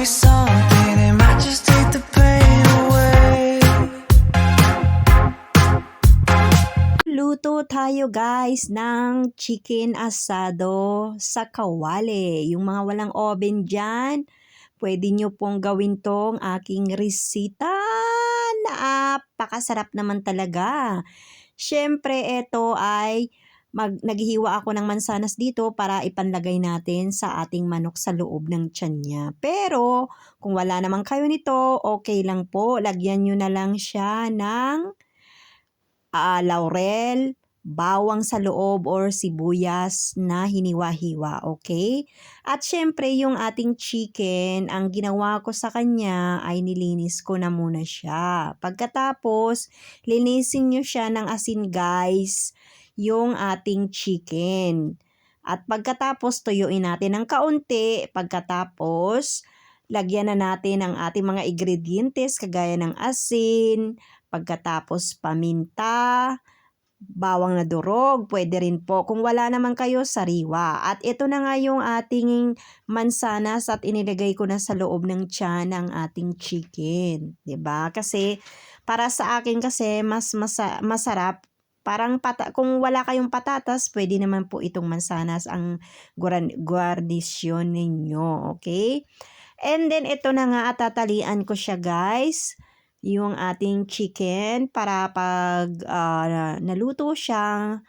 me something, it might just take the pain away. Luto tayo guys ng chicken asado sa kawali. Yung mga walang oven dyan, pwede nyo pong gawin tong aking resita. Napakasarap naman talaga. Syempre, ito ay naghihiwa ako ng mansanas dito para ipanlagay natin sa ating manok sa loob ng tiyan niya. Pero, kung wala naman kayo nito, okay lang po. Lagyan nyo na lang siya ng laurel, bawang sa loob or sibuyas na hiniwa-hiwa, okay? At syempre, yung ating chicken, ang ginawa ko sa kanya ay nilinis ko na muna siya. Pagkatapos, linisin nyo siya ng asin guys, yung ating chicken. At pagkatapos, tuyuin natin ng kaunti. Pagkatapos, lagyan na natin ang ating mga ingredientes kagaya ng asin, pagkatapos paminta, bawang na durog, pwede rin po. Kung wala naman kayo, sariwa. At ito na nga yung ating mansanas at inilagay ko na sa loob ng tiyan ng ating chicken. 'Di ba? Kasi para sa akin kasi mas masarap. Parang kung wala kayong patatas, pwede naman po itong mansanas ang guarnition ninyo. Okay? And then ito na nga at tatalian ko siya guys. Yung ating chicken para pag naluto siya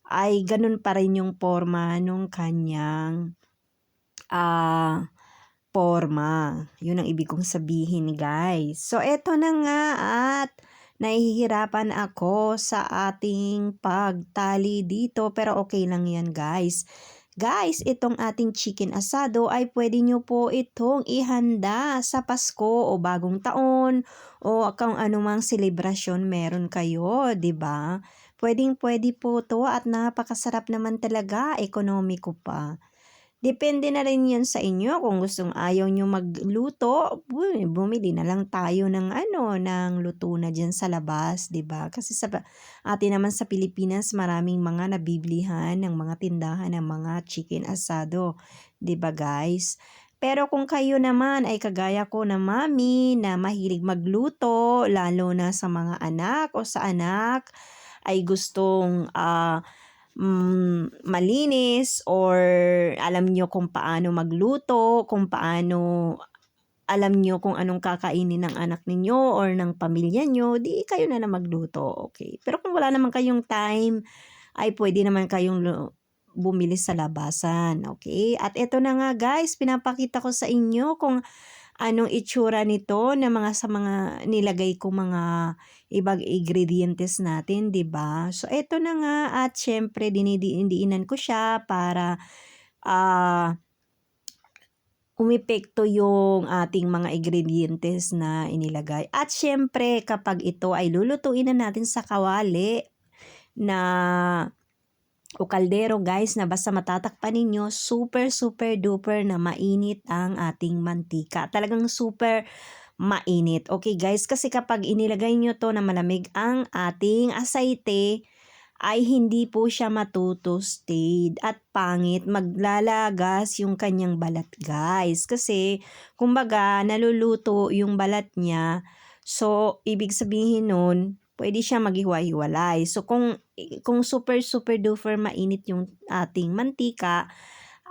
ay ganun pa rin yung forma nung kanyang forma. Yun ang ibig kong sabihin guys. So eto na nga at nahihirapan ako sa ating pagtali dito pero okay lang yan guys. Guys, itong ating chicken asado ay pwede nyo po itong ihanda sa Pasko o Bagong Taon o kung anumang selebrasyon meron kayo, 'di ba? Pwedeng-pwede po 'to at napakasarap naman talaga, ekonomiko pa. Depende na rin 'yun sa inyo kung gustong ayaw nyo magluto, bumili na lang tayo ng ng luto na diyan sa labas, 'di ba? Kasi sa atin naman sa Pilipinas, maraming mga nabibilihan ng mga tindahan ng mga chicken asado, 'di ba, guys? Pero kung kayo naman ay kagaya ko na mami na mahilig magluto, lalo na sa mga anak o sa anak ay gustong malinis or alam nyo kung paano magluto, kung paano alam nyo kung anong kakainin ng anak ninyo or ng pamilya nyo, di kayo na magluto, okay? Pero kung wala naman kayong time, ay pwede naman kayong bumili sa labasan, okay? At ito na nga guys, pinapakita ko sa inyo kung anong itsura nito na sa mga nilagay ko mga ibang ingredients natin, 'di ba? So eto na nga at syempre dinidiinan ko siya para umepekto yung ating mga ingredients na inilagay. At syempre kapag ito ay lulutuin na natin sa kawali na o kaldero guys na basta matatakpan ninyo, super duper na mainit ang ating mantika. Talagang super mainit. Okay guys, kasi kapag inilagay nyo to na malamig ang ating asaite, ay hindi po siya matutosted at pangit, maglalagas yung kanyang balat guys. Kasi kumbaga naluluto yung balat niya, so ibig sabihin nun, pwede siya maghiwa-hiwalay. So kung super duper mainit yung ating mantika,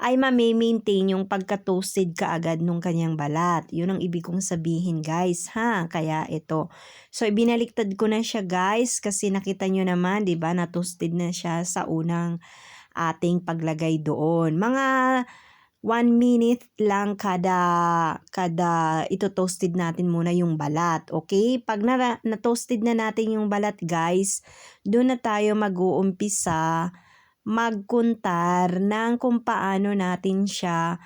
ay ma-maintain yung pagka-toasted kaagad nung kanyang balat. Yun ang ibig kong sabihin guys ha. Kaya ito. So ibinaliktad ko na siya guys kasi nakita nyo naman 'di ba na toasted na siya sa unang ating paglagay doon. Mga 1 minute lang kada ito toasted natin muna yung balat, okay? Pag na-toasted na natin yung balat guys, doon na tayo mag-uumpisa magkuntar ng kung paano natin siya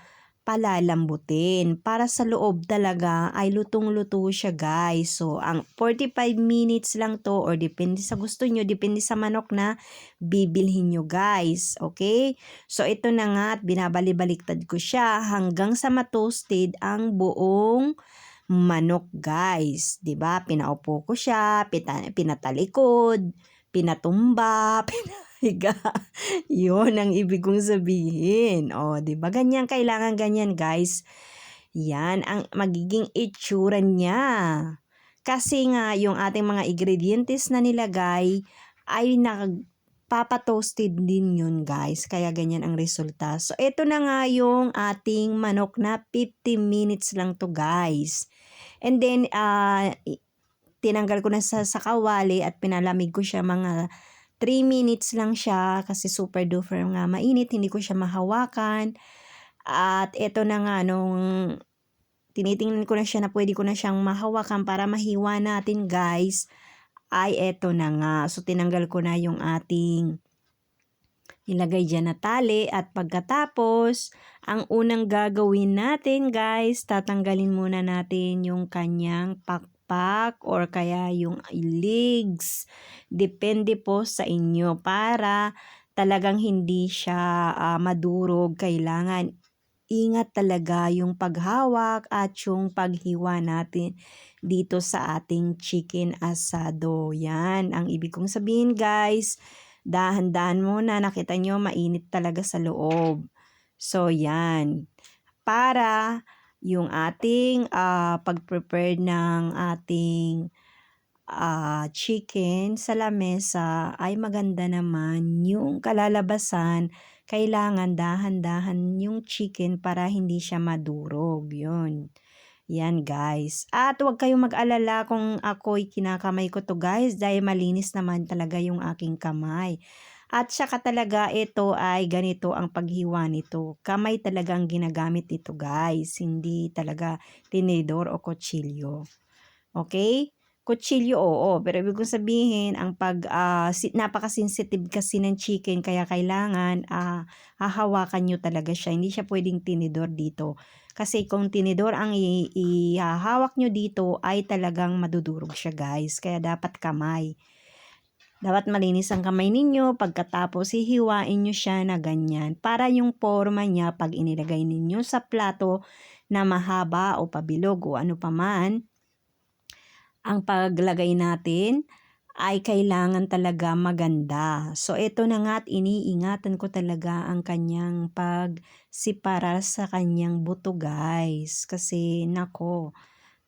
palalambutin para sa loob talaga ay lutong-luto siya guys. So ang 45 minutes lang to or depende sa gusto nyo, depende sa manok na bibilhin nyo guys. Okay? So ito na nga at binabali-baliktad ko siya hanggang sa matoasted ang buong manok guys. 'Di ba? Pinaupo ko siya, pinatalikod, pinatumba, pinahiga. Yun ang ibig kong sabihin. O, 'di ba? Ganyan, kailangan ganyan, guys. Yan ang magiging itsura niya. Kasi nga yung ating mga ingredients na nilagay ay nagpapatoasted din yun guys. Kaya ganyan ang resulta. So ito na nga yung ating manok na 50 minutes lang to guys. And then tinanggal ko na sa kawali at pinalamig ko siya mga 3 minutes lang siya kasi super duper nga mainit. Hindi ko siya mahawakan. At ito na nga nung tinitingnan ko na siya na pwede ko na siyang mahawakan para mahiwa natin guys, ay eto na nga. So tinanggal ko na yung ating ilagay dyan na tali at pagkatapos, ang unang gagawin natin guys, tatanggalin muna natin yung kanyang pakpak or kaya yung legs. Depende po sa inyo para talagang hindi siya madurog. Kailangan ingat talaga yung paghawak at yung paghiwa natin dito sa ating chicken asado. Yan ang ibig kong sabihin guys. Dahan-dahan muna, nakita nyo mainit talaga sa loob. So yan. Para yung ating pag-prepare ng ating chicken sa lamesa ay maganda naman yung kalalabasan. Kailangan dahan-dahan yung chicken para hindi siya madurog. Yun. Yan guys. At huwag kayong mag-alala kung ako'y kinakamay ko to guys dahil malinis naman talaga yung aking kamay. At saka talaga ito ay ganito ang paghiwa nito. Kamay talaga ang ginagamit nito guys. Hindi talaga tinidor o kutsilyo. Okay? Kutsilyo, oo. Pero ibig kong sabihin, ang napaka-sensitive kasi ng chicken, kaya kailangan hahawakan nyo talaga siya. Hindi siya pwedeng tinidor dito. Kasi kung tinidor ang ihahawak nyo dito, ay talagang madudurog siya guys. Kaya dapat kamay. Dapat malinis ang kamay ninyo. Pagkatapos, hihiwain nyo siya na ganyan. Para yung forma niya, pag inilagay ninyo sa plato na mahaba o pabilog o ano paman, ang paglagay natin ay kailangan talaga maganda. So, ito na nga at iniingatan ko talaga ang kanyang pagsipara sa kanyang buto guys. Kasi, nako,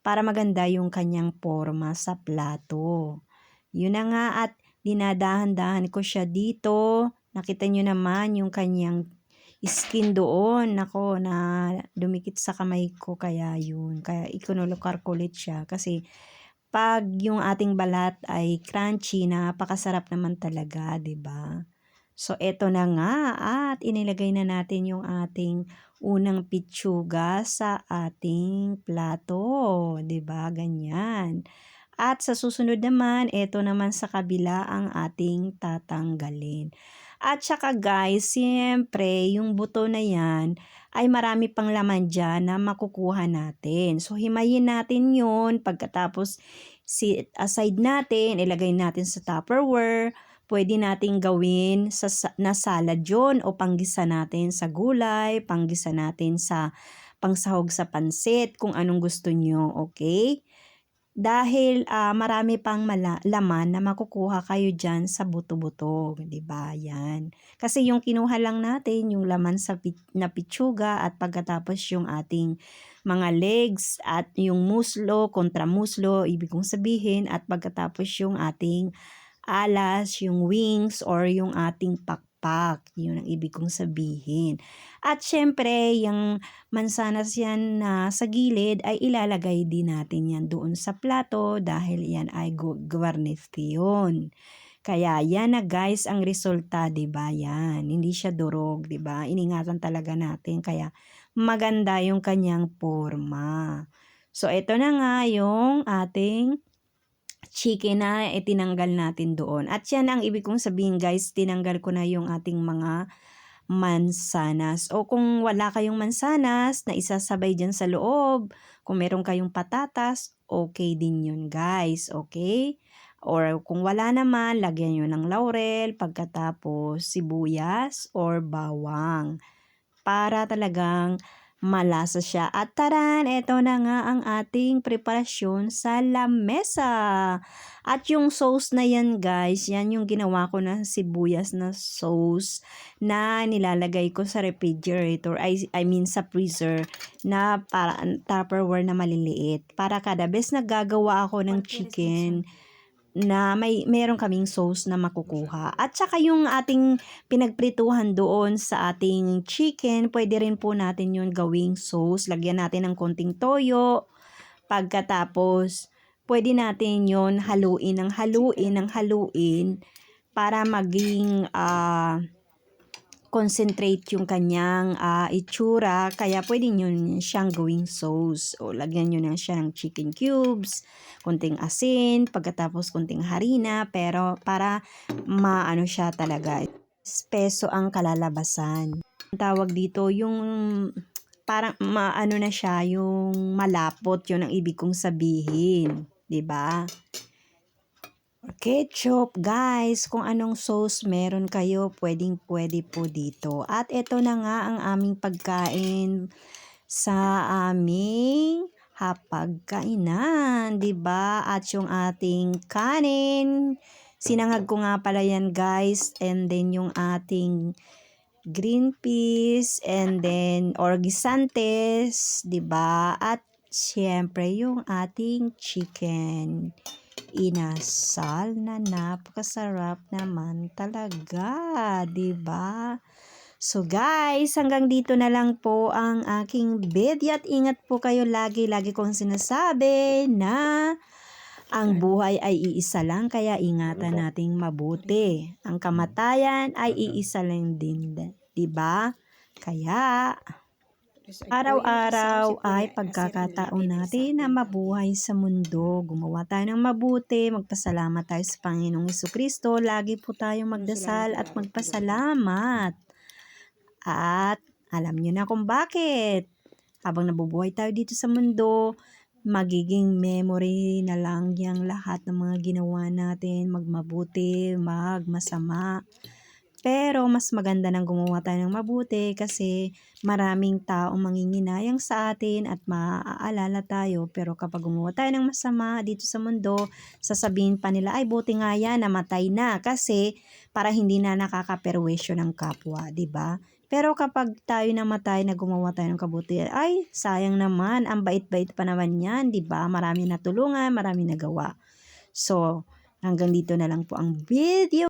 para maganda yung kanyang forma sa plato. Yun na nga at dinadahan-dahan ko siya dito. Nakita nyo naman yung kanyang skin doon. Nako, na dumikit sa kamay ko kaya yun. Kaya ikunulukar ko ulit siya kasi pag yung ating balat ay crunchy, napakasarap naman talaga, 'di ba? So eto na nga at inilagay na natin yung ating unang pitsuga sa ating plato, 'di ba? Ganyan. At sa susunod naman, eto naman sa kabila ang ating tatanggalin. At saka guys, siyempre, yung buto na yan ay marami pang laman dyan na makukuha natin. So, himayin natin yun. Pagkatapos, aside natin, ilagay natin sa Tupperware. Pwede natin gawin na salad yun o panggisa natin sa gulay, panggisa natin sa pangsahog sa pansit, kung anong gusto nyo, okay? Dahil marami pang laman na makukuha kayo dyan sa buto-buto, 'di ba? Yan. Kasi yung kinuha lang natin yung laman na pitsuga at pagkatapos yung ating mga legs at yung muslo, kontra muslo, ibig kong sabihin, at pagkatapos yung ating alas, yung wings or yung ating pakpak, yun ang ibig kong sabihin. At syempre, yung mansanas yan na sa gilid ay ilalagay din natin yan doon sa plato dahil yan ay garnish yun. Kaya yan na guys ang resulta, 'di ba? Yan, hindi siya durog, 'di ba? Iningatan talaga natin kaya maganda yung kanyang forma. So ito na nga yung ating chicken na itinanggal natin doon. At yan ang ibig kong sabihin guys, tinanggal ko na yung ating mga mansanas. O kung wala kayong mansanas na isasabay dyan sa loob, kung meron kayong patatas, okay din yun guys, okay? Or kung wala naman, lagyan nyo ng laurel, pagkatapos sibuyas or bawang. Para talagang malasa siya. At taran, eto na nga ang ating preparasyon sa lamesa. At yung sauce na yan guys, yan yung ginawa ko na sibuyas na sauce na nilalagay ko sa refrigerator, I mean sa freezer, na para Tupperware na maliliit. Para kada beses na gagawa ako ng chicken, na meron kaming sauce na makukuha. At saka yung ating pinagprituhan doon sa ating chicken, pwede rin po natin yun gawing sauce. Lagyan natin ng konting toyo. Pagkatapos, pwede natin yun haluin para maging concentrate yung kanyang itsura, kaya pwede nyo siyang gawing sauce. O lagyan nyo na siya ng chicken cubes, konting asin, pagkatapos konting harina, pero para maano siya talaga, espeso ang kalalabasan. Ang tawag dito, yung parang maano na siya, yung malapot, yun ang ibig kong sabihin, 'di ba? Ketchup, guys, kung anong sauce meron kayo, pwede po dito. At ito na nga ang aming pagkain sa aming hapagkainan, 'di ba? At yung ating kanin, sinangag ko nga pala yan, guys, and then yung ating green peas, and then orgisantes, 'di ba? At syempre yung ating chicken. Inasal na napakasarap naman talaga, 'di ba? So guys, hanggang dito na lang po ang aking video at ingat po kayo lagi kong sinasabi na ang buhay ay iisa lang, kaya ingatan nating mabuti. Ang kamatayan ay iisa lang din, 'di ba? Kaya araw-araw ay pagkakataon natin na mabuhay sa mundo. Gumawa tayo ng mabuti, magpasalamat tayo sa Panginoong Jesucristo. Lagi po tayong magdasal at magpasalamat. At alam nyo na kung bakit. Habang nabubuhay tayo dito sa mundo, magiging memory na lang yung lahat ng mga ginawa natin, magmabuti, magmasama. Pero mas maganda nang gumawa tayo ng mabuti kasi maraming taong manginginayang sa atin at maaalala tayo. Pero kapag gumawa tayo ng masama dito sa mundo, sasabihin pa nila, ay buti nga yan, namatay na. Kasi para hindi na nakakaperwisyo ng kapwa, 'di ba? Pero kapag tayo namatay na gumawa tayo ng kabutihan, ay sayang naman, ang bait-bait pa naman yan, 'di ba? Marami natulungan, marami nagawa. So, hanggang dito na lang po ang video.